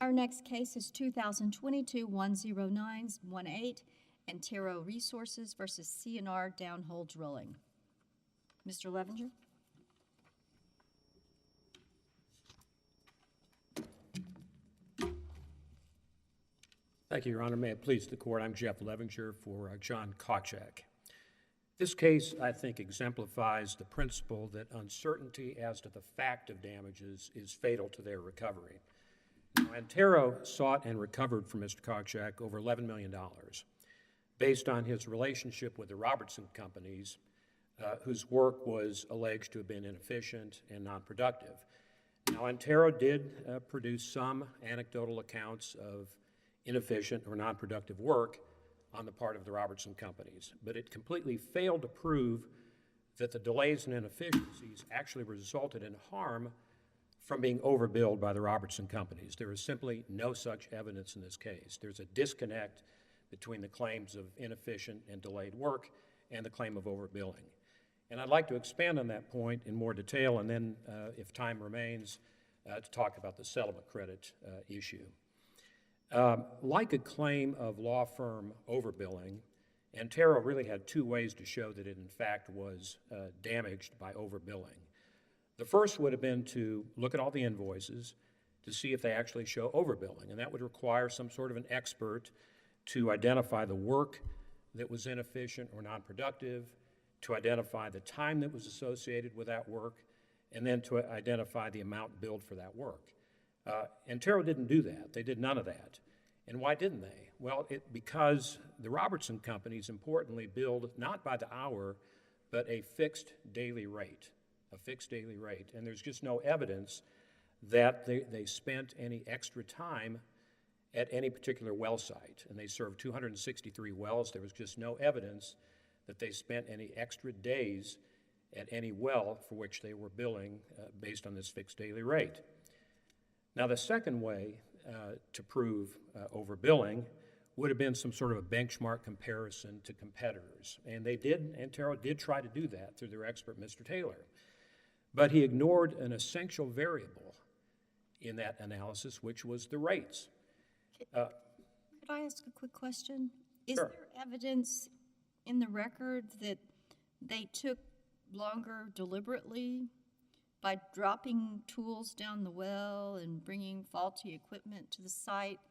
Our next case is 2022-10918, Antero Resources versus C&R Downhole Drilling. Mr. Levinger? Thank you, Your Honor. May it please the Court, I'm Jeff Levinger for John Kawcak. This case, I think, exemplifies the principle that uncertainty as to the fact of damages is fatal to their recovery. Now, Antero sought and recovered from Mr. Kawcak over $11 million based on his relationship with the Robertson companies, whose work was alleged to have been inefficient and non-productive. Now, Antero did produce some anecdotal accounts of inefficient or non-productive work on the part of the Robertson companies, but it completely failed to prove that the delays and inefficiencies actually resulted in harm from being overbilled by the Robertson companies. There is simply no such evidence in this case. There's a disconnect between the claims of inefficient and delayed work and the claim of overbilling. And I'd like to expand on that point in more detail, and then, if time remains, to talk about the settlement credit issue. Like a claim of law firm overbilling, Antero really had two ways to show that it in fact was damaged by overbilling. The first would have been to look at all the invoices to see if they actually show overbilling, and that would require some sort of an expert to identify the work that was inefficient or non-productive, to identify the time that was associated with that work, and then to identify the amount billed for that work. Antero didn't do that. They did none of that. And why didn't they? Well, because the Robertson companies, importantly, billed not by the hour, but a fixed daily rate, and there's just no evidence that they spent any extra time at any particular well site. And they served 263 wells. There was just no evidence that they spent any extra days at any well for which they were billing based on this fixed daily rate. Now, the second way to prove overbilling would have been some sort of a benchmark comparison to competitors. And Antero did try to do that through their expert, Mr. Taylor. But he ignored an essential variable in that analysis, which was the rates. Could I ask a quick question? Is Sure. there evidence in the record that they took longer deliberately by dropping tools down the well and bringing faulty equipment to the site?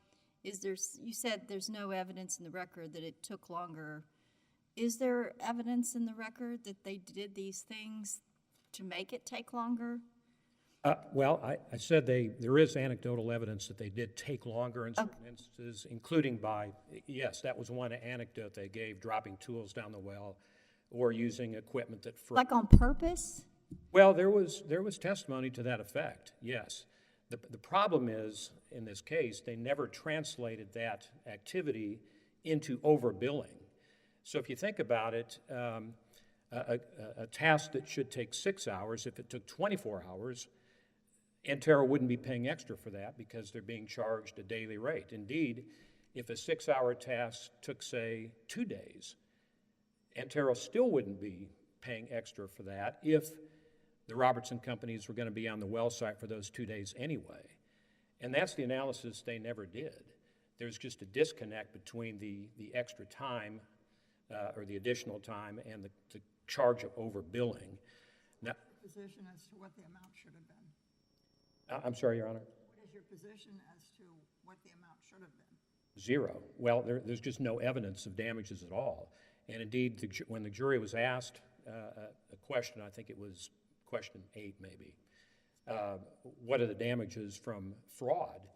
You said there's no evidence in the record that it took longer. Is there evidence in the record that they did these things to make it take longer? Well, I said there is anecdotal evidence that they did take longer in certain instances, including yes, that was one anecdote they gave, dropping tools down the well or using equipment that Like on purpose? Well, there was testimony to that effect, yes. The problem is, in this case, they never translated that activity into overbilling. So if you think about it, a task that should take 6 hours, if it took 24 hours, Antero wouldn't be paying extra for that because they're being charged a daily rate. Indeed, if a 6-hour task took, say, 2 days, Antero still wouldn't be paying extra for that if the Robertson companies were going to be on the well site for those 2 days anyway. And that's the analysis they never did. There's just a disconnect between the extra time or the additional time and the charge of overbilling. Now, Position as to what the amount should have been. I'm sorry, Your Honor? What is your position as to what the amount should have been? Zero. Well, there's just no evidence of damages at all. And indeed, when the jury was asked a question, I think it was question 8 maybe, what are the damages from fraud?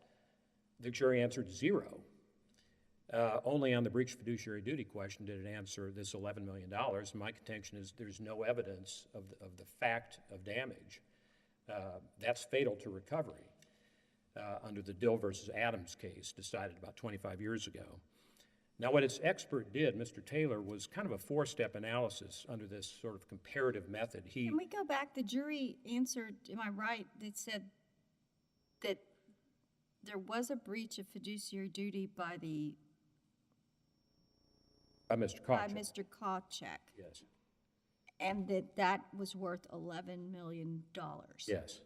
The jury answered 0. Only on the breach of fiduciary duty question did it answer this $11 million. And my contention is there's no evidence of the fact of damage. That's fatal to recovery under the Dill versus Adams case decided about 25 years ago. Now, what its expert did, Mr. Taylor, was kind of a 4-step analysis under this sort of comparative method. Can we go back? The jury answered, am I right, that said that there was a breach of fiduciary duty by Mr. Kawcak. Mr. Kawcak. Yes. And that was worth $11 million. Yes.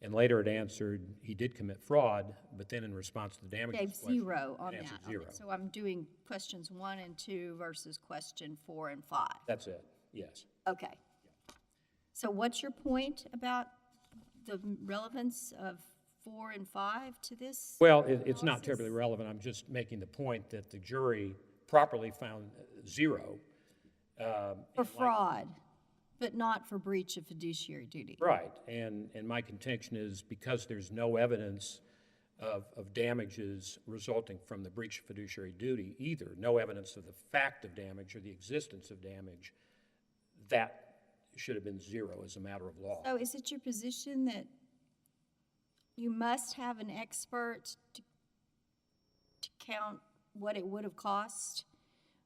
And later it answered he did commit fraud, but then in response to the damages Gave question, 0 on it that. answered Okay, 0. so I'm doing questions 1 and 2 versus question 4 and 5. That's it, yes. Okay. So what's your point about the relevance of 4 and 5 to this? Well, it's not analysis? terribly relevant. I'm just making the point that the jury properly found 0. For fraud, but not for breach of fiduciary duty. Right, and my contention is because there's no evidence of damages resulting from the breach of fiduciary duty either, no evidence of the fact of damage or the existence of damage, that should have been 0 as a matter of law. So is it your position that you must have an expert to count what it would have cost,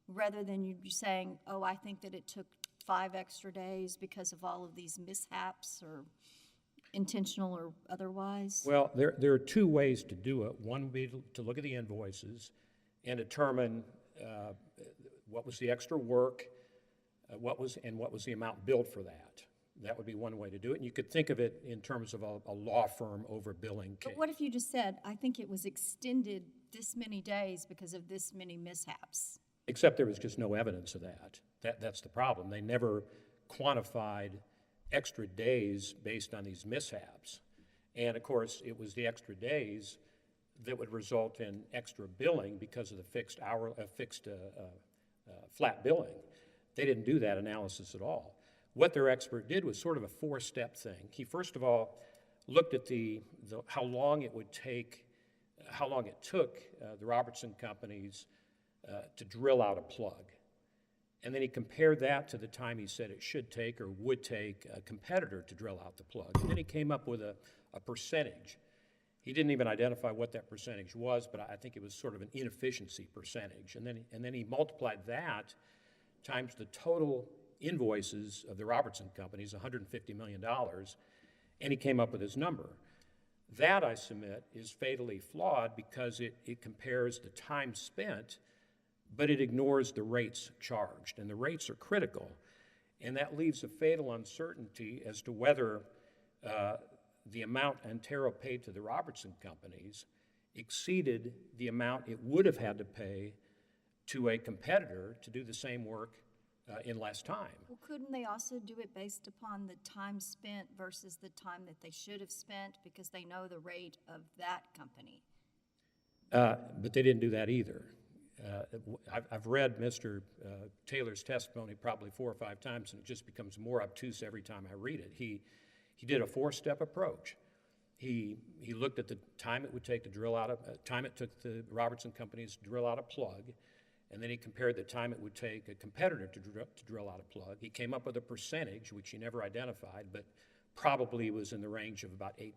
rather than you saying, oh, I think that it took 5 extra days because of all of these mishaps, or intentional or otherwise? Well, there are 2 ways to do it. One would be to look at the invoices and determine what was the extra work, what was the amount billed for that. That would be one way to do it. And you could think of it in terms of a law firm overbilling case. But what if you just said, I think it was extended this many days because of this many mishaps? Except there was just no evidence of that. That's the problem. They never quantified extra days based on these mishaps. And of course, it was the extra days that would result in extra billing because of the fixed flat billing. They didn't do that analysis at all. What their expert did was sort of a 4-step thing. He first of all looked at how long it took the Robertson companies to drill out a plug. And then he compared that to the time he said it should take or would take a competitor to drill out the plug. And then he came up with a percentage. He didn't even identify what that percentage was, but I think it was sort of an inefficiency percentage. And then he multiplied that times the total invoices of the Robertson companies, $150 million, and he came up with his number. That, I submit, is fatally flawed because it compares the time spent, but it ignores the rates charged, and the rates are critical. And that leaves a fatal uncertainty as to whether the amount Antero paid to the Robertson companies exceeded the amount it would have had to pay to a competitor to do the same work in less time. Well, couldn't they also do it based upon the time spent versus the time that they should have spent because they know the rate of that company? But they didn't do that either. I've read Mr. Taylor's testimony probably 4 or 5 times, and it just becomes more obtuse every time I read it. He did a 4-step approach. He looked at the time it would take to drill out time it took the Robertson companies to drill out a plug, and then he compared the time it would take a competitor to drill out a plug. He came up with a percentage, which he never identified, but probably was in the range of about 8%.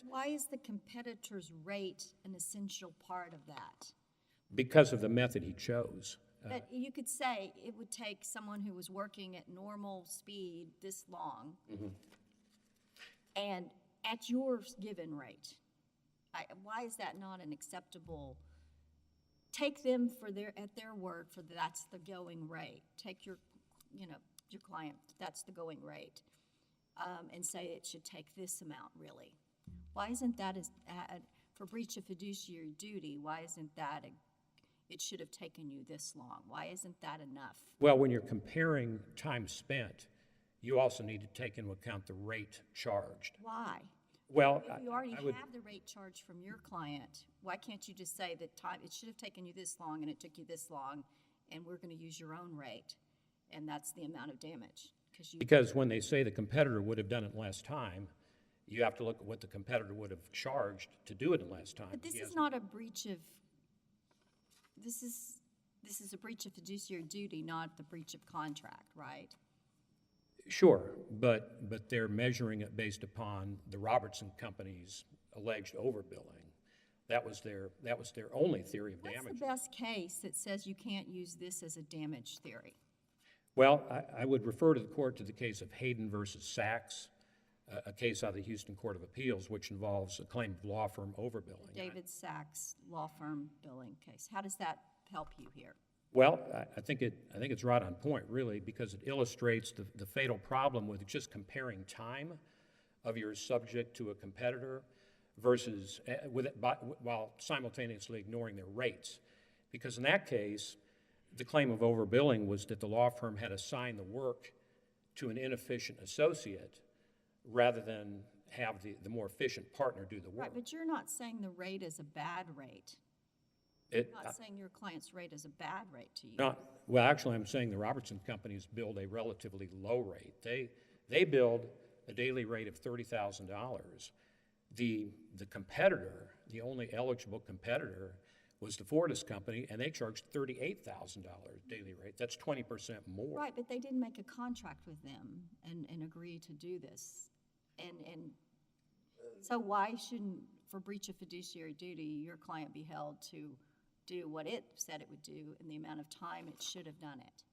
Why is the competitor's rate an essential part of that? Because of the method he chose. But you could say it would take someone who was working at normal speed this long, and at your given rate. Why is that not an acceptable? Take them at their word for that's the going rate. Take your client, that's the going rate, and say it should take this amount really. Why isn't that for breach of fiduciary duty? Why isn't that it should have taken you this long? Why isn't that enough? Well, when you're comparing time spent, you also need to take into account the rate charged. Why? Well, If you already I would, have the rate charged from your client, why can't you just say that it should have taken you this long and it took you this long, and we're going to use your own rate, and that's the amount of damage? Because when they say the competitor would have done it in less time, you have to look at what the competitor would have charged to do it in less time. But this is not a breach of. This is a breach of fiduciary duty, not the breach of contract, right? Sure, but they're measuring it based upon the Robertson company's alleged overbilling. That was their only theory of damage. What's the best case that says you can't use this as a damage theory? Well, I would refer to the case of Hayden versus Sachs, a case out of the Houston Court of Appeals, which involves a claim of law firm overbilling. David Sachs law firm billing case. How does that help you here? Well, I think it's right on point, really, because it illustrates the fatal problem with just comparing time of you're subject to a competitor versus while simultaneously ignoring their rates. Because in that case, the claim of overbilling was that the law firm had assigned the work to an inefficient associate rather than have the more efficient partner do the work. Right, but you're not saying the rate is a bad rate. You're not saying your client's rate is a bad rate to you. Well, actually, I'm saying the Robertson companies billed a relatively low rate. They billed a daily rate of $30,000. The competitor, the only eligible competitor, was the Fortis company, and they charged $38,000 daily rate. That's 20% more. Right, but they didn't make a contract with them and agree to do this. And so why shouldn't, for breach of fiduciary duty, your client be held to do what it said it would do in the amount of time it should have done it?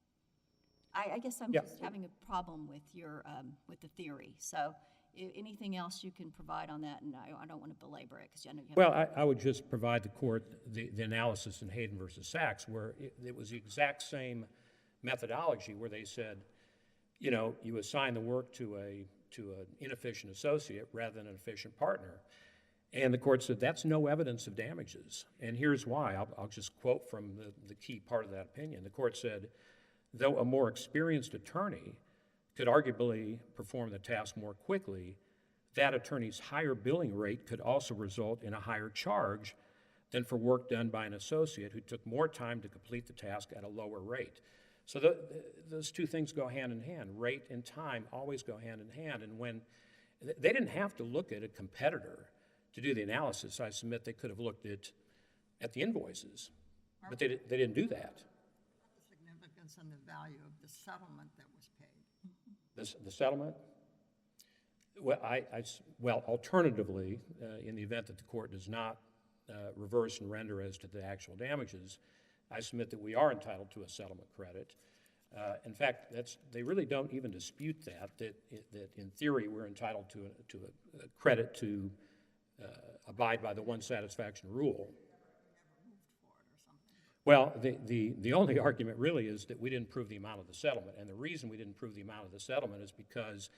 I guess I'm just having a problem with your with the theory. So anything else you can provide on that, and I don't want to belabor it because I know you have. Well, I would just provide the court the analysis in Hayden versus Sachs, where it was the exact same methodology, where they said, you know, you assign the work to an inefficient associate rather than an efficient partner. And the court said that's no evidence of damages. And here's why. I'll just quote from the key part of that opinion. The court said, though a more experienced attorney could arguably perform the task more quickly, that attorney's higher billing rate could also result in a higher charge than for work done by an associate who took more time to complete the task at a lower rate. So those two things go hand in hand. Rate and time always go hand in hand. And when they didn't have to look at a competitor to do the analysis, I submit they could have looked at the invoices, but they didn't do that. The significance and the value of the settlement that was paid. The settlement? Well, alternatively, in the event that the court does not reverse and render as to the actual damages, I submit that we are entitled to a settlement credit. In fact, they really don't even dispute that in theory we're entitled to a credit to abide by the one satisfaction rule. Well, the only argument really is that we didn't prove the amount of the settlement, and the reason we didn't prove the amount of the settlement is because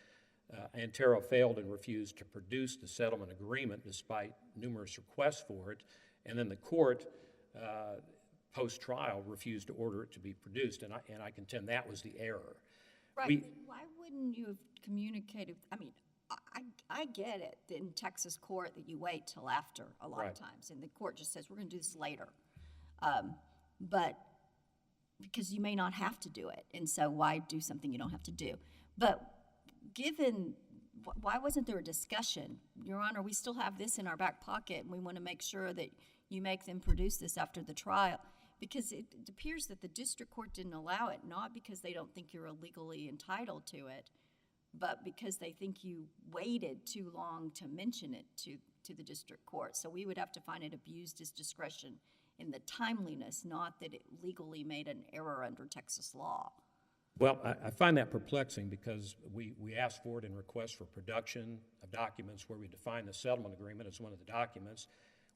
Antero failed and refused to produce the settlement agreement despite numerous requests for it, and then the court, post-trial, refused to order it to be produced, and I contend that was the error. Right, but why wouldn't you have communicated? I mean, I get it in Texas court that you wait till after a lot of times, and the court just says, we're going to do this later. But because you may not have to do it, and so why do something you don't have to do? But given, why wasn't there a discussion? Your Honor, we still have this in our back pocket, and we want to make sure that you make them produce this after the trial, because it appears that the district court didn't allow it, not because they don't think you're illegally entitled to it, but because they think you waited too long to mention it to the district court. So we would have to find it abused his discretion in the timeliness, not that it legally made an error under Texas law. Well, I find that perplexing because we asked for it in request for production of documents where we define the settlement agreement as one of the documents.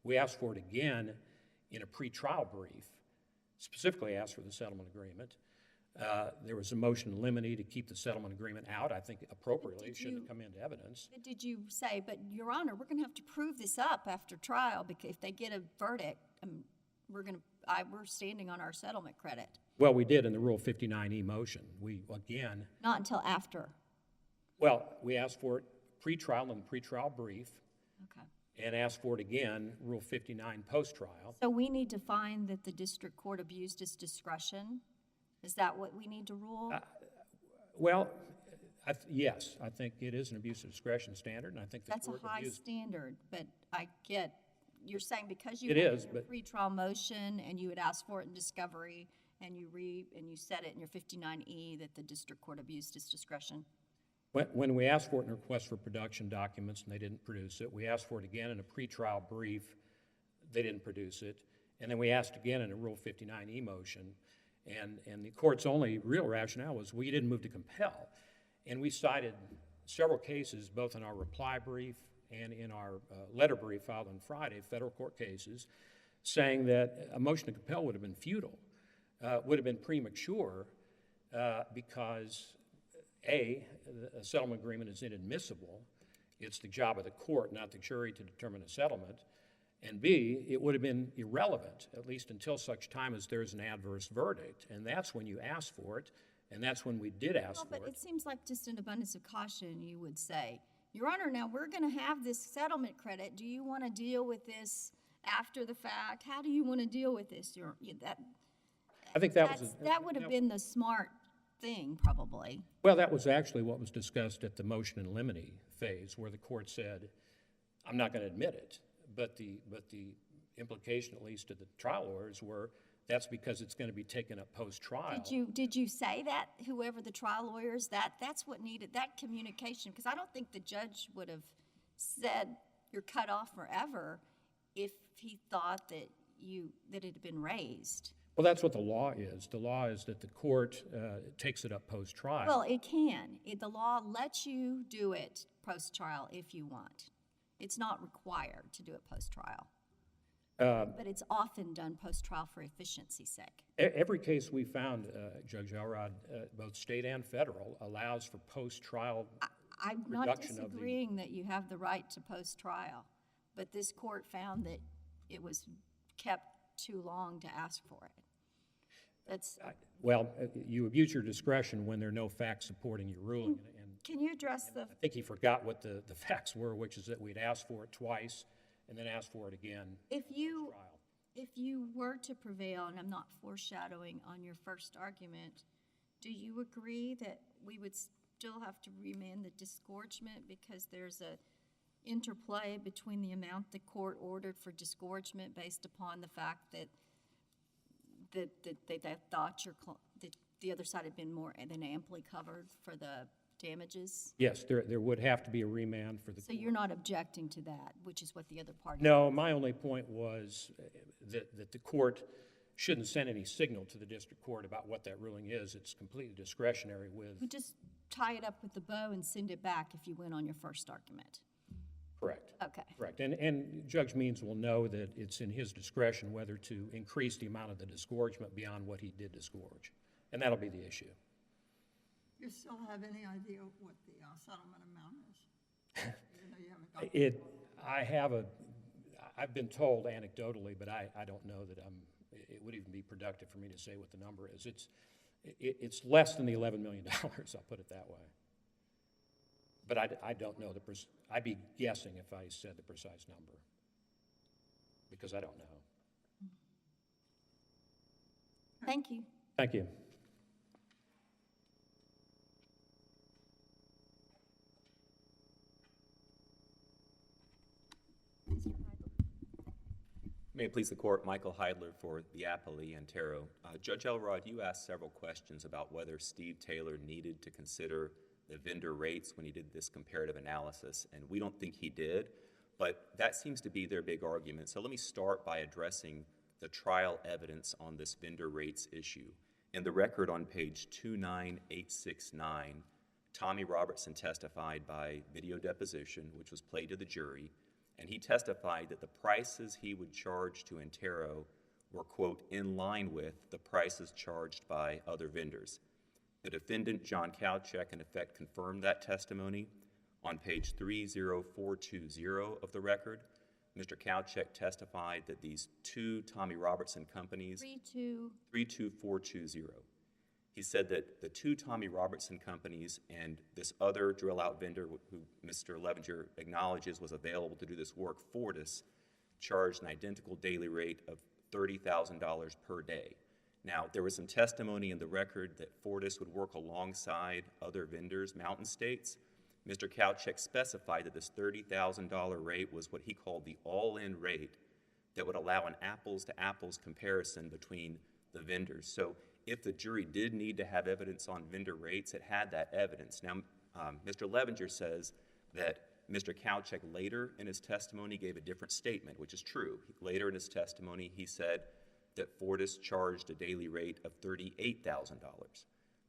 We asked for it again in a pretrial brief, specifically asked for the settlement agreement. There was a motion in limine to keep the settlement agreement out. I think appropriately it shouldn't have come into evidence. Did you say, but Your Honor, we're going to have to prove this up after trial because if they get a verdict, we're standing on our settlement credit. Well, we did in the Rule 59E motion. We, again... Not until after. Well, we asked for it pre-trial in the pre-trial brief. Okay. And asked for it again, Rule 59 post-trial. So we need to find that the district court abused its discretion? Is that what we need to rule? Well, yes, I think it is an abuse of discretion standard, and I think the That's court a high abused... standard, but I get, you're saying because you It had is, your but- pre-trial motion and you had asked for it in discovery and you said it in your 59E that the district court abused its discretion? When we asked for it in a request for production documents and they didn't produce it, we asked for it again in a pretrial brief, they didn't produce it, and then we asked again in a Rule 59E motion, and the court's only real rationale was we didn't move to compel. And we cited several cases, both in our reply brief and in our letter brief filed on Friday, federal court cases, saying that a motion to compel would have been futile, would have been premature, because A, a settlement agreement is inadmissible it's the job of the court, not the jury, to determine a settlement. And B, it would have been irrelevant, at least until such time as there's an adverse verdict. And that's when you ask for it, and that's when we did ask Well, for but it. it seems like just an abundance of caution, you would say, Your Honor, now we're going to have this settlement credit. Do you want to deal with this after the fact? How do you want to deal with this? I think that was That would have been the smart thing, probably. well, that was actually what was discussed at the motion in limine phase, where the court said, I'm not going to admit it. But the implication, at least to the trial lawyers, were that's because it's going to be taken up post-trial. Did you say that, whoever the trial lawyers, that's what needed, that communication? Because I don't think the judge would have said you're cut off forever if he thought that it had been raised. Well, that's what the law is. The law is that the court takes it up post-trial. Well, it can. The law lets you do it post-trial if you want. It's not required to do it post-trial. But it's often done post-trial for efficiency's sake. Every case we found, Judge Elrod, both state and federal, allows for post-trial I'm not reduction of the... disagreeing that you have the right to post-trial, but this court found that it was kept too long to ask for it. Well, you abuse your discretion when there are no facts supporting your ruling. And Can you address the... I think he forgot what the facts were, which is that we'd asked for it twice and then asked for it again post-trial. If you were to prevail, and I'm not foreshadowing on your first argument, do you agree that we would still have to remand the disgorgement because there's a interplay between the amount the court ordered for disgorgement based upon the fact that they thought that the other side had been more than amply covered for the damages? Yes, there would have to be a remand for the So court. you're not objecting to that, which is what the other party... No, my only point was that the court shouldn't send any signal to the district court about what that ruling is. It's completely discretionary with... You just tie it up with the bow and send it back if you win on your first argument. Correct. Okay. Correct. And Judge Means will know that it's in his discretion whether to increase the amount of the disgorgement beyond what he did disgorge. And that'll be the issue. You still have any idea what the settlement amount is? Even though you haven't got I've been told anecdotally, but I don't know that it would even be productive for me to say what the number is. It's less than the $11 million, I'll put it that way. But I don't know I'd be guessing if I said the precise number, because I don't know. Thank you. Thank you. May it please the court, Michael Heidler for the appellee, Antero. Judge Elrod, you asked several questions about whether Steve Taylor needed to consider the vendor rates when he did this comparative analysis, and we don't think he did, but that seems to be their big argument. So let me start by addressing the trial evidence on this vendor rates issue. In the record on page 29869, Tommy Robertson testified by video deposition, which was played to the jury, and he testified that the prices he would charge to Antero were, quote, in line with the prices charged by other vendors. The defendant, John Kawcak, in effect confirmed that testimony. On page 30420 of the record, Mr. Kawcak testified that these two Tommy Robertson companies, 32420, he said that the two Tommy Robertson companies and this other drill-out vendor who Mr. Levinger acknowledges was available to do this work, Fortis, charged an identical daily rate of $30,000 per day. Now, there was some testimony in the record that Fortis would work alongside other vendors, Mountain States. Mr. Kawcak specified that this $30,000 rate was what he called the all-in rate that would allow an apples-to-apples comparison between the vendors. So if the jury did need to have evidence on vendor rates, it had that evidence. Now, Mr. Levinger says that Mr. Kawcak later in his testimony gave a different statement, which is true. Later in his testimony, he said that Fortis charged a daily rate of $38,000.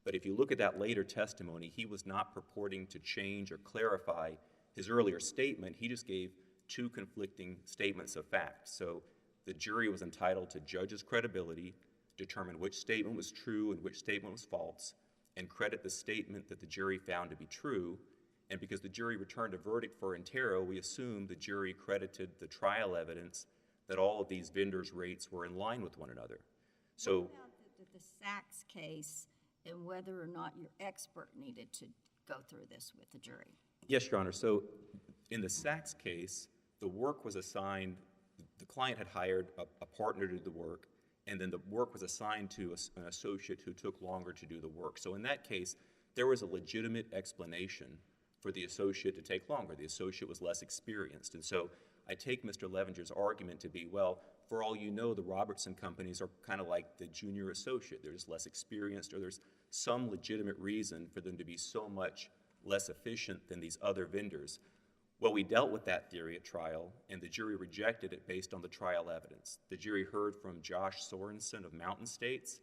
But if you look at that later testimony, he was not purporting to change or clarify his earlier statement. He just gave two conflicting statements of fact. So the jury was entitled to judge his credibility, determine which statement was true and which statement was false, and credit the statement that the jury found to be true, And because the jury returned a verdict for Antero, we assume the jury credited the trial evidence that all of these vendors' rates were in line with one another. So, What about the Sachs case and whether or not your expert needed to go through this with the jury? yes, Your Honor. So in the Sachs case, the work was assigned, the client had hired a partner to do the work, and then the work was assigned to an associate who took longer to do the work. So in that case, there was a legitimate explanation for the associate to take longer. The associate was less experienced. And so I take Mr. Levinger's argument to be, well, for all you know, the Robertson companies are kind of like the junior associate. They're just less experienced, or there's some legitimate reason for them to be so much less efficient than these other vendors. Well, we dealt with that theory at trial, and the jury rejected it based on the trial evidence. The jury heard from Josh Sorensen of Mountain States.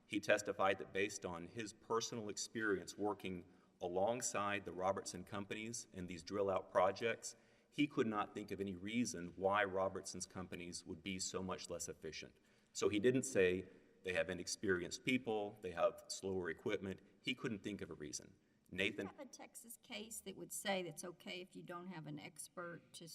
He testified that based on his personal experience working alongside the Robertson companies in these drill-out projects, he could not think of any reason why Robertson's companies would be so much less efficient. So he didn't say they have inexperienced people, they have slower equipment. He couldn't think of a reason. Nathan, Do you have a Texas case that would say that's okay if you don't have an expert to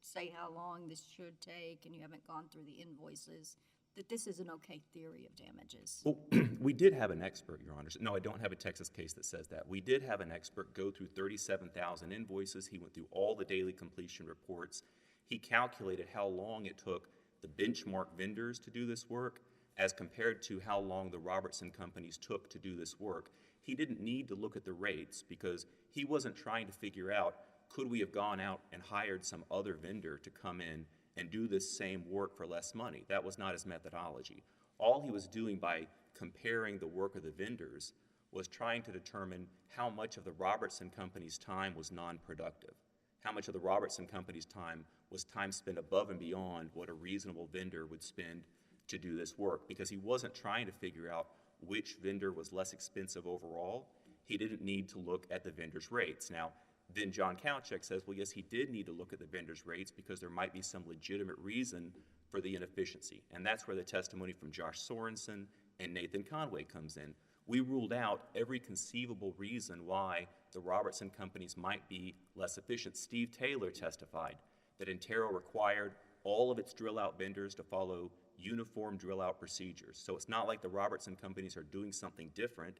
say how long this should take and you haven't gone through the invoices, that this is an okay theory of damages? well, we did have an expert, Your Honor. No, I don't have a Texas case that says that. We did have an expert go through 37,000 invoices. He went through all the daily completion reports. He calculated how long it took the benchmark vendors to do this work as compared to how long the Robertson companies took to do this work. He didn't need to look at the rates because he wasn't trying to figure out, could we have gone out and hired some other vendor to come in and do this same work for less money? That was not his methodology. All he was doing by comparing the work of the vendors was trying to determine how much of the Robertson company's time was non-productive, how much of the Robertson company's time was time spent above and beyond what a reasonable vendor would spend to do this work, because he wasn't trying to figure out which vendor was less expensive overall. He didn't need to look at the vendor's rates. Now, then John Kawcak says, well, yes, he did need to look at the vendor's rates because there might be some legitimate reason for the inefficiency. And that's where the testimony from Josh Sorensen and Nathan Conway comes in. We ruled out every conceivable reason why the Robertson companies might be less efficient. Steve Taylor testified that Antero required all of its drill-out vendors to follow uniform drill-out procedures. So it's not like the Robertson companies are doing something different.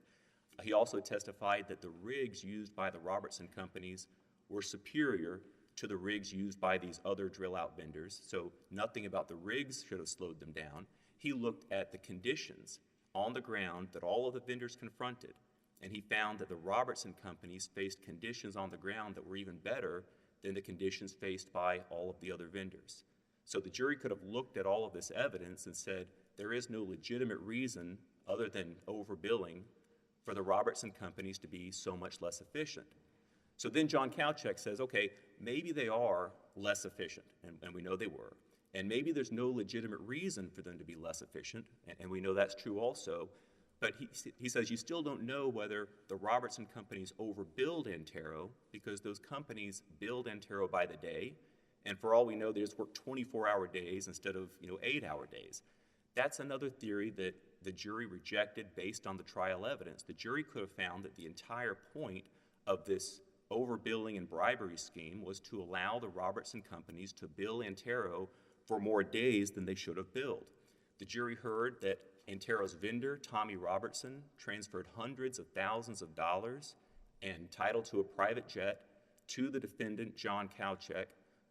He also testified that the rigs used by the Robertson companies were superior to the rigs used by these other drill-out vendors. So nothing about the rigs should have slowed them down. He looked at the conditions on the ground that all of the vendors confronted, and he found that the Robertson companies faced conditions on the ground that were even better than the conditions faced by all of the other vendors. So the jury could have looked at all of this evidence and said, there is no legitimate reason other than overbilling for the Robertson companies to be so much less efficient. So then John Kawcak says, okay, maybe they are less efficient, and we know they were. And maybe there's no legitimate reason for them to be less efficient, and we know that's true also. But he says you still don't know whether the Robertson companies overbilled Antero, because those companies billed Antero by the day, and for all we know, they just work 24-hour days instead of 8-hour days. That's another theory that the jury rejected based on the trial evidence. The jury could have found that the entire point of this overbilling and bribery scheme was to allow the Robertson companies to bill Antero for more days than they should have billed. The jury heard that Antero's vendor, Tommy Robertson, transferred hundreds of thousands of dollars and title to a private jet to the defendant, John Kawcak,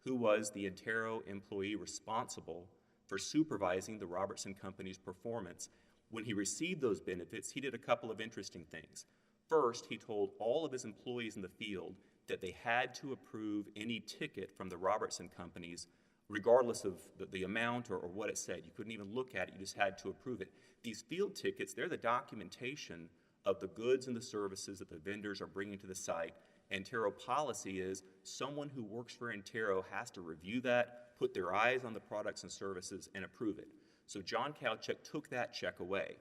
who was the Antero employee responsible for supervising the Robertson company's performance. When he received those benefits, he did a couple of interesting things. First, he told all of his employees in the field that they had to approve any ticket from the Robertson companies, regardless of the amount or what it said. You couldn't even look at it, you just had to approve it. These field tickets, they're the documentation of the goods and the services that the vendors are bringing to the site. Antero policy is someone who works for Antero has to review that, put their eyes on the products and services, and approve it. So John Kawcak took that check away.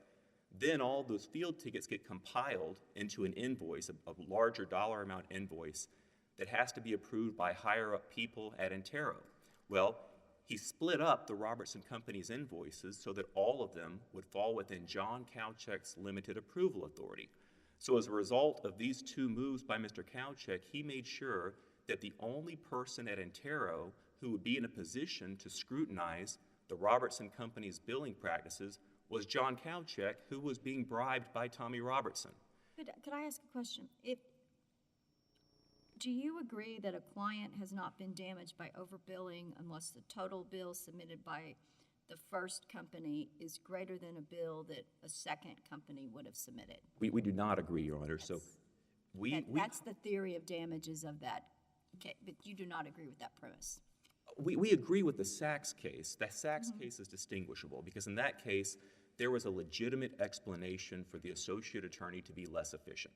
Then all those field tickets get compiled into an invoice, a larger dollar amount invoice, that has to be approved by higher up people at Antero. Well, he split up the Robertson company's invoices so that all of them would fall within John Kawcak's limited approval authority. So as a result of these two moves by Mr. Kawcak, he made sure that the only person at Antero who would be in a position to scrutinize the Robertson Company's billing practices was John Kawcak, who was being bribed by Tommy Robertson. Could I ask a question? Do you agree that a client has not been damaged by overbilling unless the total bill submitted by the first company is greater than a bill that a second company would have submitted? We do not agree, Your Honor. So That's the theory of damages of that. Okay, but you do not agree with that premise. we agree with the Sachs case. The Sachs case is distinguishable because in that case, there was a legitimate explanation for the associate attorney to be less efficient.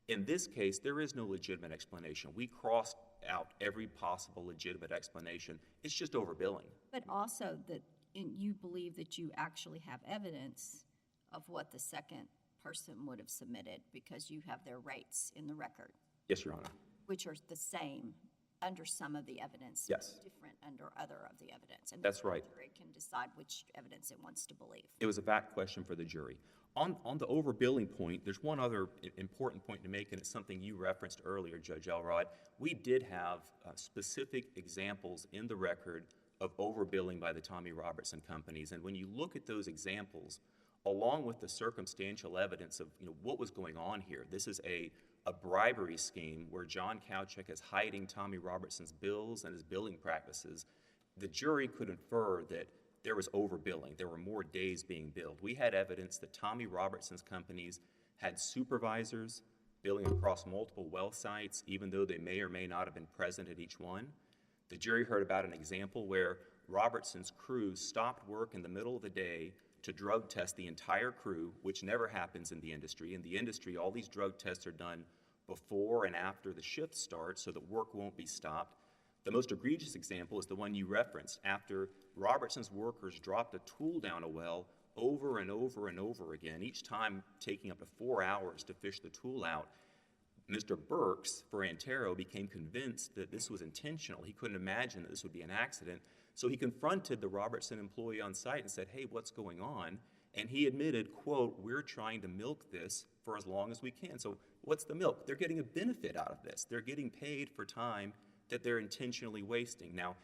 In this case, there is no legitimate explanation. We crossed out every possible legitimate explanation. It's just overbilling. But also that you believe that you actually have evidence of what the second person would have submitted because you have their rates in the record, Yes, Your Honor. which are the same under some of the evidence. Yes. Different under other of the evidence. And That's right. The jury can decide which evidence it wants to believe. It was a fact question for the jury. On the overbilling point, there's one other important point to make, and it's something you referenced earlier, Judge Elrod. We did have specific examples in the record of overbilling by the Tommy Robertson companies, and when you look at those examples, along with the circumstantial evidence of what was going on here, this is a bribery scheme where John Kawcak is hiding Tommy Robertson's bills and his billing practices. The jury could infer that there was overbilling. There were more days being billed. We had evidence that Tommy Robertson's companies had supervisors billing across multiple well sites, even though they may or may not have been present at each one. The jury heard about an example where Robertson's crew stopped work in the middle of the day to drug test the entire crew, which never happens in the industry. In the industry, all these drug tests are done before and after the shift starts so that work won't be stopped. The most egregious example is the one you referenced. After Robertson's workers dropped a tool down a well over and over and over again, each time taking up to 4 hours to fish the tool out, Mr. Burks for Antero became convinced that this was intentional. He couldn't imagine that this would be an accident. So he confronted the Robertson employee on site and said, "Hey, what's going on?" And he admitted, quote, "We're trying to milk this for as long as we can." So what's the milk? They're getting a benefit out of this. They're getting paid for time that they're intentionally wasting. Now,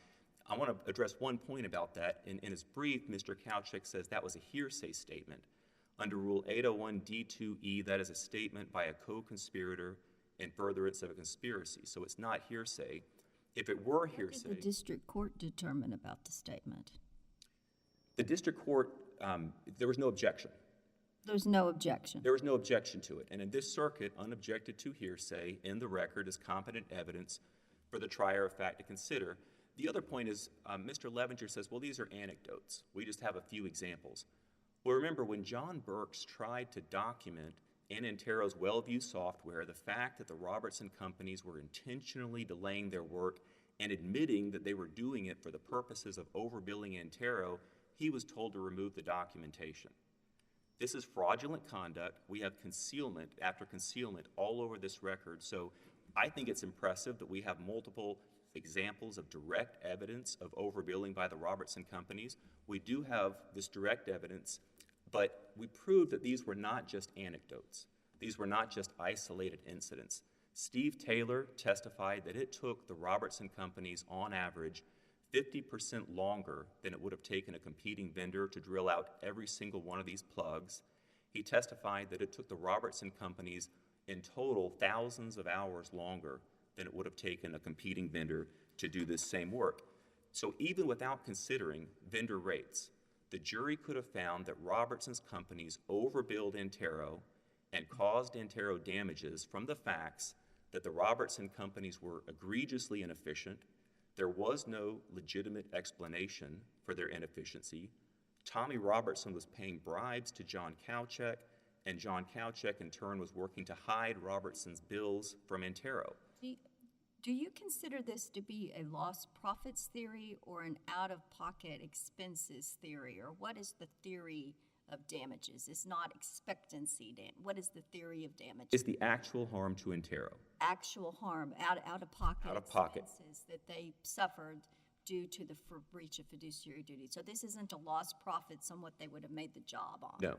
I want to address one point about that. In his brief, Mr. Kawcak says that was a hearsay statement. Under Rule 801 D2E, that is a statement by a co-conspirator in furtherance of a conspiracy. So it's not hearsay. If it were hearsay... What did the district court determine about the statement? The district court, there was no objection. There's no objection. There was no objection to it. And in this circuit, unobjected to hearsay in the record is competent evidence for the trier of fact to consider. The other point is Mr. Levinger says, well, these are anecdotes. We just have a few examples. Well, remember, when John Burks tried to document in Antero's WellView software the fact that the Robertson companies were intentionally delaying their work and admitting that they were doing it for the purposes of overbilling Antero, he was told to remove the documentation. This is fraudulent conduct. We have concealment after concealment all over this record. So I think it's impressive that we have multiple examples of direct evidence of overbilling by the Robertson companies. We do have this direct evidence, but we proved that these were not just anecdotes. These were not just isolated incidents. Steve Taylor testified that it took the Robertson companies, on average, 50% longer than it would have taken a competing vendor to drill out every single one of these plugs. He testified that it took the Robertson companies in total thousands of hours longer than it would have taken a competing vendor to do this same work. So even without considering vendor rates, the jury could have found that Robertson's companies overbilled Antero and caused Antero damages from the facts that the Robertson companies were egregiously inefficient. There was no legitimate explanation for their inefficiency. Tommy Robertson was paying bribes to John Kawcak, and John Kawcak in turn was working to hide Robertson's bills from Antero. Do you consider this to be a lost profits theory or an out-of-pocket expenses theory, or what is the theory of damages? It's not expectancy. What is the theory of damages? It's the actual harm to Antero. Actual harm, out-of-pocket Out-of-pocket. expenses that they suffered due to the breach of fiduciary duty. So this isn't a lost profits on what they would have made the job on. No.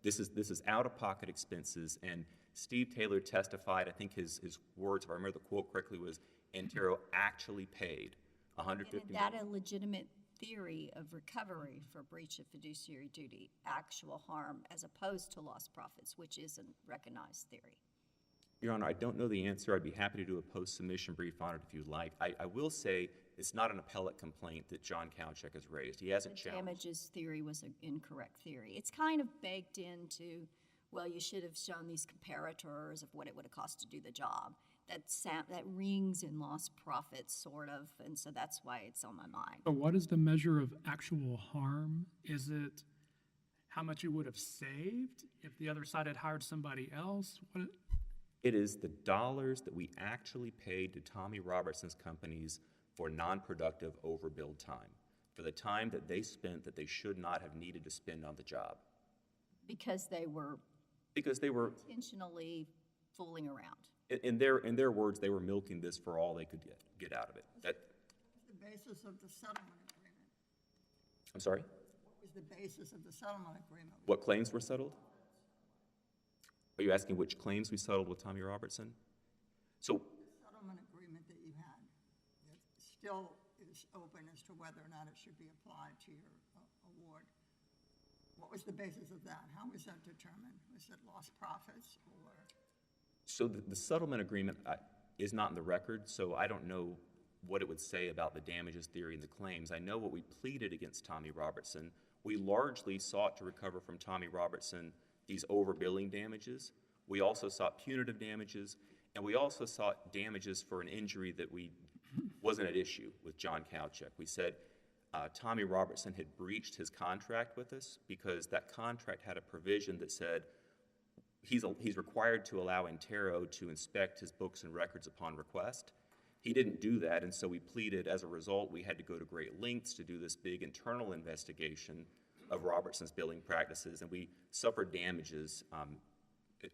This is out-of-pocket expenses, and Steve Taylor testified, I think his words, if I remember the quote correctly, was Antero actually paid $150 And is million. that a legitimate theory of recovery for breach of fiduciary duty, actual harm, as opposed to lost profits, which is a recognized theory? Your Honor, I don't know the answer. I'd be happy to do a post-submission brief on it if you'd like. I will say it's not an appellate complaint that John Kawcak has raised. He hasn't The challenged. damages theory was an incorrect theory. It's kind of baked into, well, you should have shown these comparators of what it would have cost to do the job. That rings in lost profits, sort of, and so that's why it's on my mind. But what is the measure of actual harm? Is it how much you would have saved if the other side had hired somebody else? It is the dollars that we actually paid to Tommy Robertson's companies for non-productive overbilled time, for the time that they spent that they should not have needed to spend on the job. Because they were intentionally fooling around. In their words, they were milking this for all they could get out of it. What was the basis of the settlement agreement? I'm sorry? What was the basis of the settlement agreement? What claims were settled? Are you asking which claims we settled with Tommy Robertson? So The settlement agreement that you had, that still is open as to whether or not it should be applied to your award. What was the basis of that? How was that determined? Was it lost profits or? So the settlement agreement is not in the record, so I don't know what it would say about the damages theory and the claims. I know what we pleaded against Tommy Robertson. We largely sought to recover from Tommy Robertson these overbilling damages. We also sought punitive damages, and we also sought damages for an injury that wasn't at issue with John Kawcak. We said Tommy Robertson had breached his contract with us because that contract had a provision that said he's required to allow Antero to inspect his books and records upon request. He didn't do that, and so we pleaded, as a result, we had to go to great lengths to do this big internal investigation of Robertson's billing practices, and we suffered damages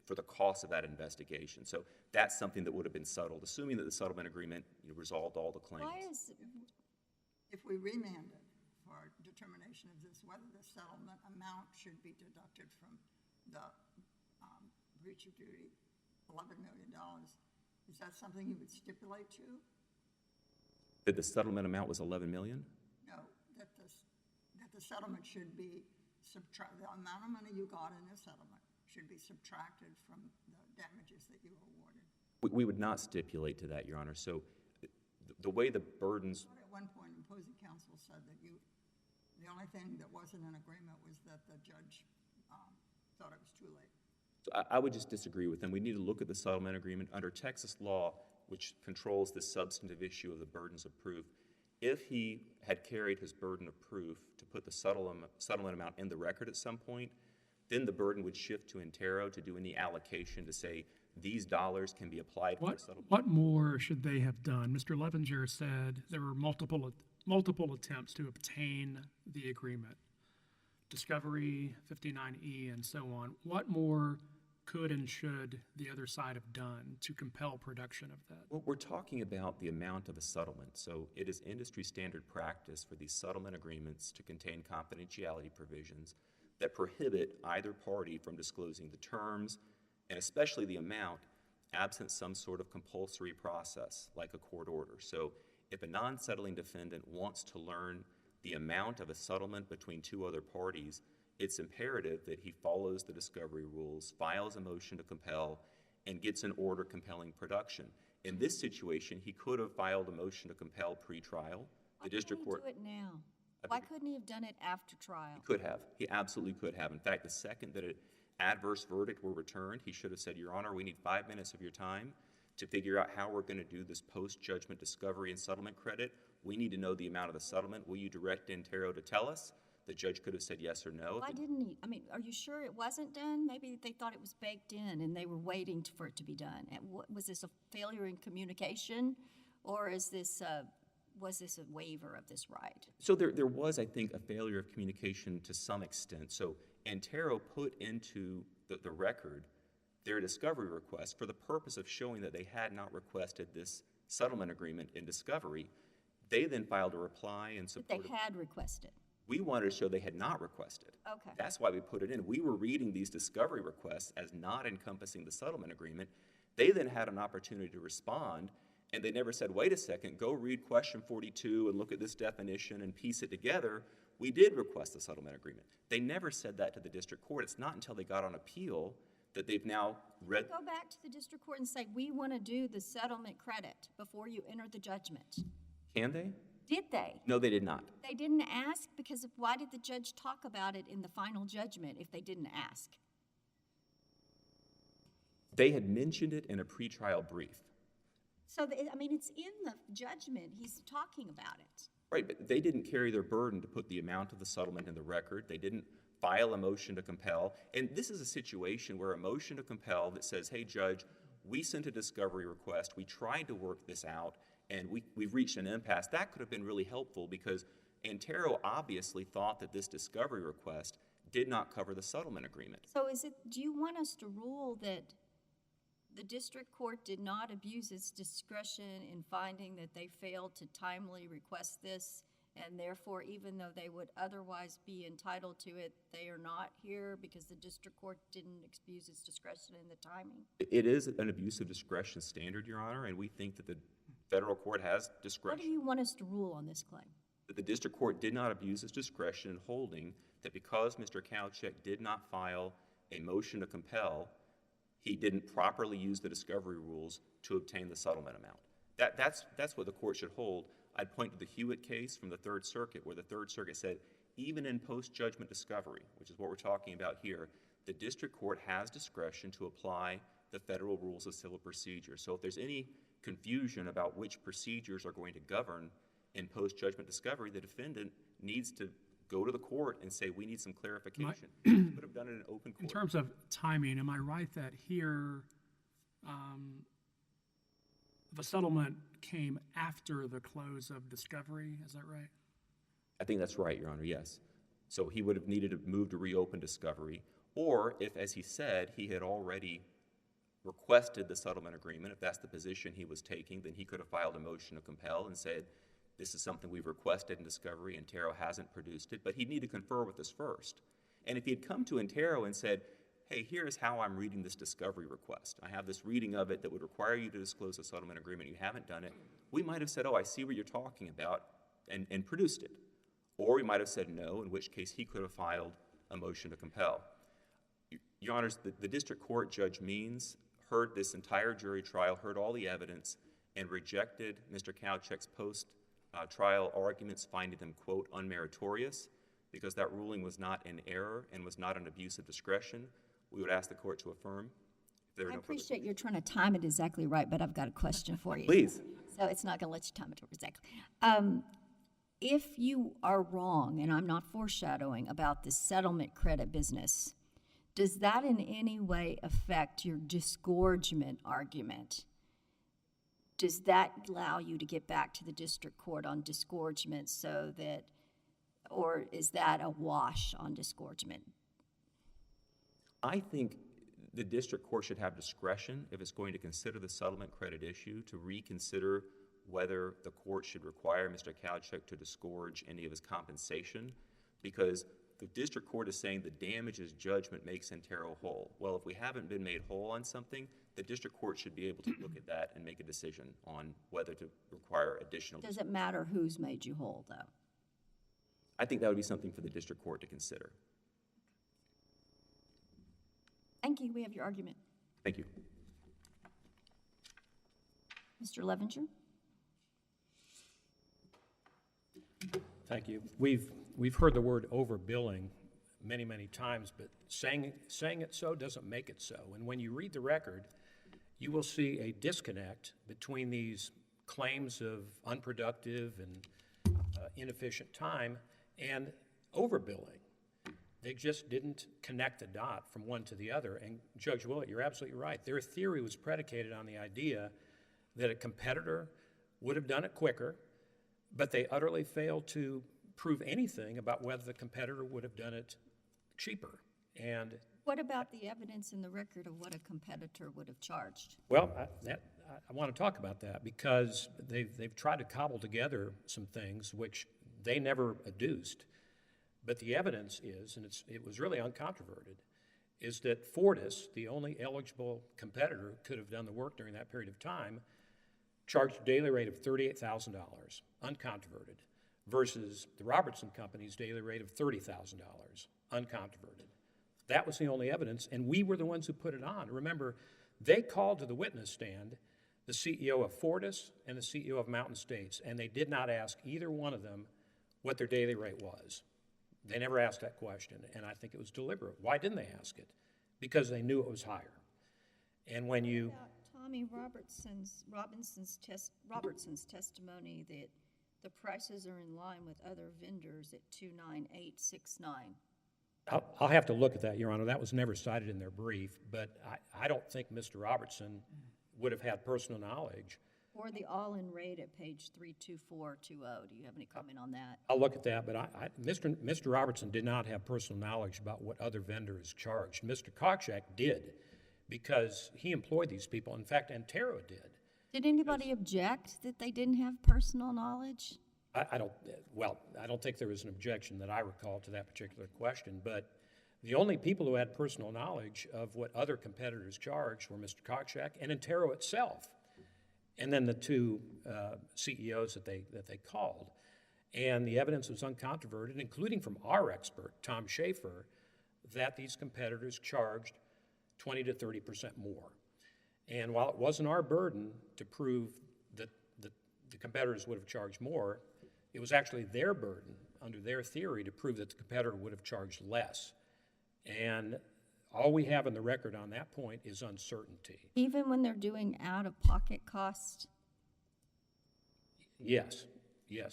for the cost of that investigation. So that's something that would have been settled, assuming that the settlement agreement resolved all the claims. If we remanded for determination of this, whether the settlement amount should be deducted from the breach of duty, $11 million, is that something you would stipulate to? That the settlement amount was $11 million? No, that the settlement should be the amount of money you got in the settlement should be subtracted from the damages that you were awarded. We would not stipulate to that, Your Honor. So the way the burdens... At one point, opposing counsel said that the only thing that wasn't in agreement was that the judge thought it was too late. So I would just disagree with them. We need to look at the settlement agreement under Texas law, which controls the substantive issue of the burdens of proof. If he had carried his burden of proof to put the settlement amount in the record at some point, then the burden would shift to Antero to do any allocation to say these dollars can be applied for the settlement. What more should they have done? Mr. Levinger said there were multiple attempts to obtain the agreement. Discovery, 59E, and so on. What more could and should the other side have done to compel production of that? Well, we're talking about the amount of a settlement. So it is industry standard practice for these settlement agreements to contain confidentiality provisions that prohibit either party from disclosing the terms and especially the amount absent some sort of compulsory process like a court order. So if a non-settling defendant wants to learn the amount of a settlement between two other parties, it's imperative that he follows the discovery rules, files a motion to compel, and gets an order compelling production. In this situation, he could have filed a motion to compel pre-trial. The district court... Why couldn't he do it now? Why couldn't he have done it after trial? He could have. He absolutely could have. In fact, the second that an adverse verdict were returned, he should have said, Your Honor, we need 5 minutes of your time to figure out how we're going to do this post-judgment discovery and settlement credit. We need to know the amount of the settlement. Will you direct Antero to tell us? The judge could have said yes or no. Why didn't he? I mean, are you sure it wasn't done? Maybe they thought it was baked in and they were waiting for it to be done. And was this a failure in communication, or was this a waiver of this right? So there was, I think, a failure of communication to some extent. So Antero put into the record their discovery request for the purpose of showing that they had not requested this settlement agreement in discovery. They then filed a reply in support That they had requested. We wanted to show they had not requested. Okay. That's why we put it in. We were reading these discovery requests as not encompassing the settlement agreement. They then had an opportunity to respond, and they never said, wait a second, go read question 42 and look at this definition and piece it together. We did request the settlement agreement. They never said that to the district court. It's not until they got on appeal that they've now read. Go back to the district court and say, we want to do the settlement credit before you enter the judgment. Can they? Did they? No, they did not. They didn't ask because why did the judge talk about it in the final judgment if they didn't ask? They had mentioned it in a pretrial brief. So, I mean, it's in the judgment. He's talking about it. Right, but they didn't carry their burden to put the amount of the settlement in the record. They didn't file a motion to compel. And this is a situation where a motion to compel that says, hey, judge, we sent a discovery request. We tried to work this out, and we've reached an impasse. That could have been really helpful because Antero obviously thought that this discovery request did not cover the settlement agreement. So do you want us to rule that the district court did not abuse its discretion in finding that they failed to timely request this, and therefore, even though they would otherwise be entitled to it, they are not here because the district court didn't abuse its discretion in the timing? It is an abuse of discretion standard, Your Honor, and we think that the federal court has discretion. What do you want us to rule on this claim? That the district court did not abuse its discretion in holding that because Mr. Kawcak did not file a motion to compel, he didn't properly use the discovery rules to obtain the settlement amount. That's what the court should hold. I'd point to the Hewitt case from the Third Circuit, where the Third Circuit said, even in post-judgment discovery, which is what we're talking about here, the district court has discretion to apply the federal rules of civil procedure. So if there's any confusion about which procedures are going to govern in post-judgment discovery, the defendant needs to go to the court and say, we need some clarification. Could have done it in open court. In terms of timing, am I right that here the settlement came after the close of discovery? Is that right? I think that's right, Your Honor, yes. So he would have needed to move to reopen discovery, or if, as he said, he had already requested the settlement agreement, if that's the position he was taking, then he could have filed a motion to compel and said, this is something we've requested in discovery, Antero hasn't produced it, but he'd need to confer with us first. And if he had come to Antero and said, hey, here's how I'm reading this discovery request. I have this reading of it that would require you to disclose a settlement agreement. You haven't done it. We might have said, oh, I see what you're talking about, and produced it. Or we might have said no, in which case he could have filed a motion to compel. Your Honors, the district court, Judge Means, heard this entire jury trial, heard all the evidence, and rejected Mr. Kawcak's post-trial arguments, finding them, quote, unmeritorious, because that ruling was not in error and was not an abuse of discretion. We would ask the court to affirm. I appreciate you're trying to time it exactly right, but I've got a question for you. Please. So it's not going to let you time it exactly. If you are wrong, and I'm not foreshadowing about the settlement credit business, does that in any way affect your disgorgement argument? Does that allow you to get back to the district court on disgorgement so that, or is that a wash on disgorgement? I think the district court should have discretion, if it's going to consider the settlement credit issue, to reconsider whether the court should require Mr. Kawcak to disgorge any of his compensation, because the district court is saying the damages judgment makes Antero whole. Well, if we haven't been made whole on something, the district court should be able to look at that and make a decision on whether to require additional. Does it matter who's made you whole, though? I think that would be something for the district court to consider. Thank you. We have your argument. Thank you. Mr. Levinger? Thank you. We've heard the word overbilling many, many times, but saying it so doesn't make it so. And when you read the record, you will see a disconnect between these claims of unproductive and inefficient time and overbilling. They just didn't connect the dot from one to the other. And Judge Willett, you're absolutely right. Their theory was predicated on the idea that a competitor would have done it quicker, but they utterly failed to prove anything about whether the competitor would have done it cheaper. And What about the evidence in the record of what a competitor would have charged? well, I want to talk about that because they've tried to cobble together some things which they never adduced. But the evidence is, and it was really uncontroverted, is that Fortis, the only eligible competitor who could have done the work during that period of time, charged a daily rate of $38,000, uncontroverted, versus the Robertson Company's daily rate of $30,000, uncontroverted. That was the only evidence, and we were the ones who put it on. Remember, they called to the witness stand the CEO of Fortis and the CEO of Mountain States, and they did not ask either one of them what their daily rate was. They never asked that question, and I think it was deliberate. Why didn't they ask it? Because they knew it was higher. And when you... About Tommy Robinson's testimony that the prices are in line with other vendors at $298.69. I'll have to look at that, Your Honor. That was never cited in their brief, but I don't think Mr. Robertson would have had personal knowledge. Or the all-in rate at page 32420. Do you have any comment on that? I'll look at that, but Mr. Robertson did not have personal knowledge about what other vendors charged. Mr. Kawcak did, because he employed these people. In fact, Antero did. Did anybody object that they didn't have personal knowledge? I don't think there was an objection that I recall to that particular question, but the only people who had personal knowledge of what other competitors charged were Mr. Kawcak and Antero itself, and then the two CEOs that they called. And the evidence was uncontroverted, including from our expert, Tom Schaefer, that these competitors charged 20 to 30% more. And while it wasn't our burden to prove that the competitors would have charged more, it was actually their burden, under their theory, to prove that the competitor would have charged less. And all we have in the record on that point is uncertainty. Even when they're doing out-of-pocket cost? Yes.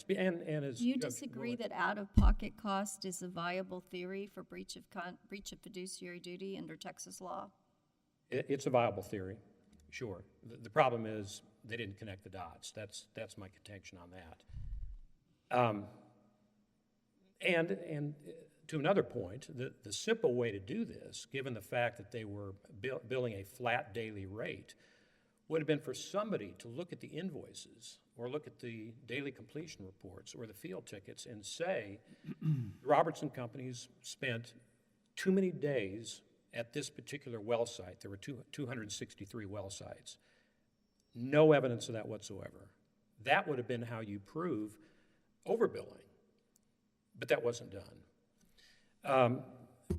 And as Do you Judge disagree Willett- that out-of-pocket cost is a viable theory for breach of fiduciary duty under Texas law? It's a viable theory, sure. The problem is they didn't connect the dots. That's my contention on that. And to another point, the simple way to do this, given the fact that they were billing a flat daily rate, would have been for somebody to look at the invoices or look at the daily completion reports or the field tickets and say, the Robertson companies spent too many days at this particular well site. There were 263 well sites. No evidence of that whatsoever. That would have been how you prove overbilling, but that wasn't done.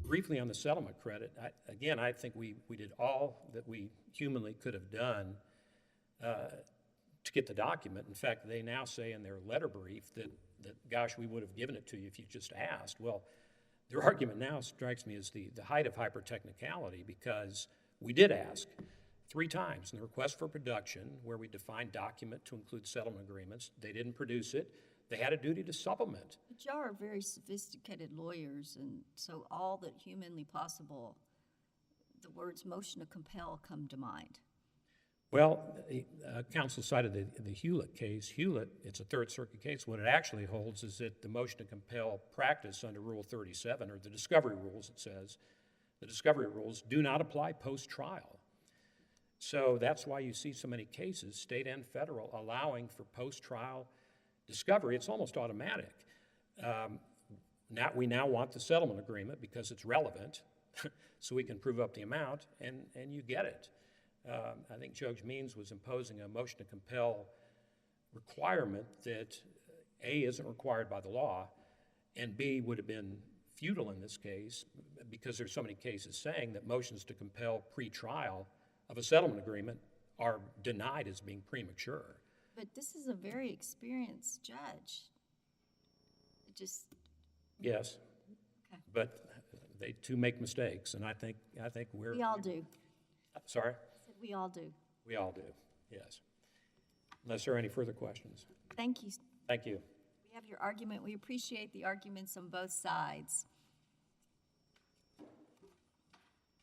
Briefly on the settlement credit, I think we did all that we humanly could have done to get the document. In fact, they now say in their letter brief that gosh, we would have given it to you if you just asked. Well, their argument now strikes me as the height of hyper-technicality, because we did ask 3 times in the request for production, where we defined document to include settlement agreements. They didn't produce it. They had a duty to supplement. But y'all are very sophisticated lawyers, and so all that humanly possible, the words motion to compel come to mind. Well, counsel cited the Hewlett case. Hewlett, it's a Third Circuit case. What it actually holds is that the motion to compel practice under Rule 37, or the discovery rules, it says, the discovery rules do not apply post-trial. So that's why you see so many cases, state and federal, allowing for post-trial discovery. It's almost automatic. We now want the settlement agreement because it's relevant, so we can prove up the amount, and you get it. I think Judge Means was imposing a motion to compel requirement that A, isn't required by the law, and B, would have been futile in this case, because there's so many cases saying that motions to compel pre-trial of a settlement agreement are denied as being premature. But this is a very experienced judge. It just... Yes, Okay. but they too make mistakes, and I think we're... We all do. Sorry? I said we all do. We all do, yes. Unless there are any further questions. Thank you. Thank you. We have your argument. We appreciate the arguments on both sides.